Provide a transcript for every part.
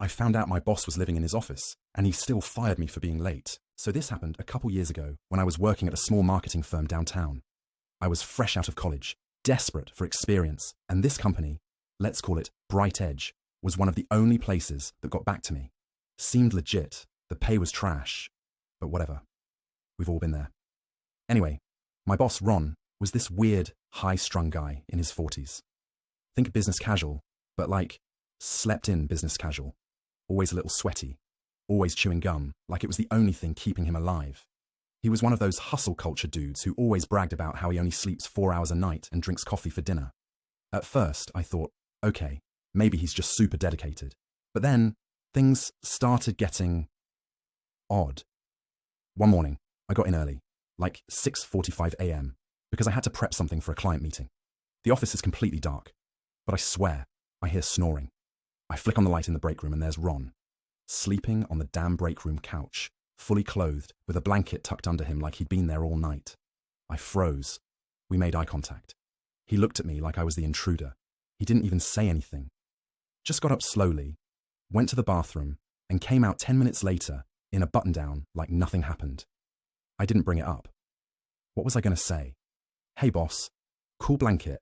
I found out my boss was living in his office, and he still fired me for being late. So this happened a couple years ago when I was working at a small marketing firm downtown. I was fresh out of college, desperate for experience, and this company, let's call it Bright Edge, was one of the only places that got back to me. Seemed legit, the pay was trash, but whatever. We've all been there. Anyway, my boss, Ron, was this weird, high-strung guy in his 40s. Think business casual, but like, slept-in business casual. Always a little sweaty, always chewing gum, like it was the only thing keeping him alive. He was one of those hustle culture dudes who always bragged about how he only sleeps 4 hours a night and drinks coffee for dinner. At first, I thought, okay, maybe he's just super dedicated. But then, things started getting odd. One morning, I got in early, like 6:45 a.m., because I had to prep something for a client meeting. The office is completely dark, but I swear, I hear snoring. I flick on the light in the break room and there's Ron, sleeping on the damn break room couch, fully clothed, with a blanket tucked under him like he'd been there all night. I froze. We made eye contact. He looked at me like I was the intruder. He didn't even say anything. Just got up slowly, went to the bathroom, and came out 10 minutes later in a button-down like nothing happened. I didn't bring it up. What was I going to say? Hey boss, cool blanket.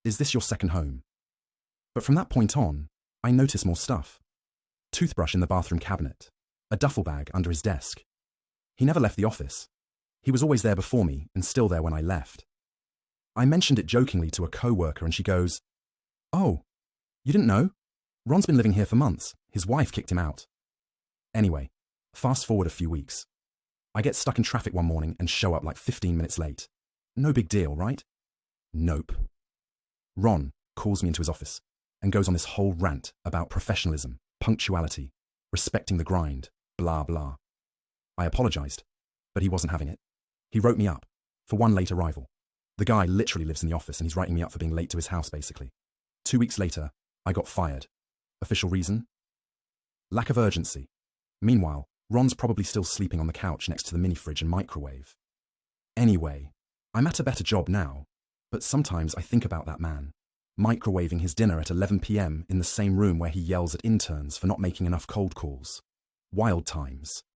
Is this your second home? But from that point on, I noticed more stuff. Toothbrush in the bathroom cabinet, a duffel bag under his desk. He never left the office. He was always there before me and still there when I left. I mentioned it jokingly to a co-worker and she goes, "Oh, you didn't know? Ron's been living here for months. His wife kicked him out." Anyway, fast forward a few weeks. I get stuck in traffic one morning and show up like 15 minutes late. No big deal, right? Nope. Ron calls me into his office and goes on this whole rant about professionalism, punctuality, respecting the grind, blah blah. I apologized, but he wasn't having it. He wrote me up for one late arrival. The guy literally lives in the office and he's writing me up for being late to his house basically. 2 weeks later, I got fired. Official reason? Lack of urgency. Meanwhile, Ron's probably still sleeping on the couch next to the mini fridge and microwave. Anyway, I'm at a better job now, but sometimes I think about that man, microwaving his dinner at 11 p.m. in the same room where he yells at interns for not making enough cold calls. Wild times.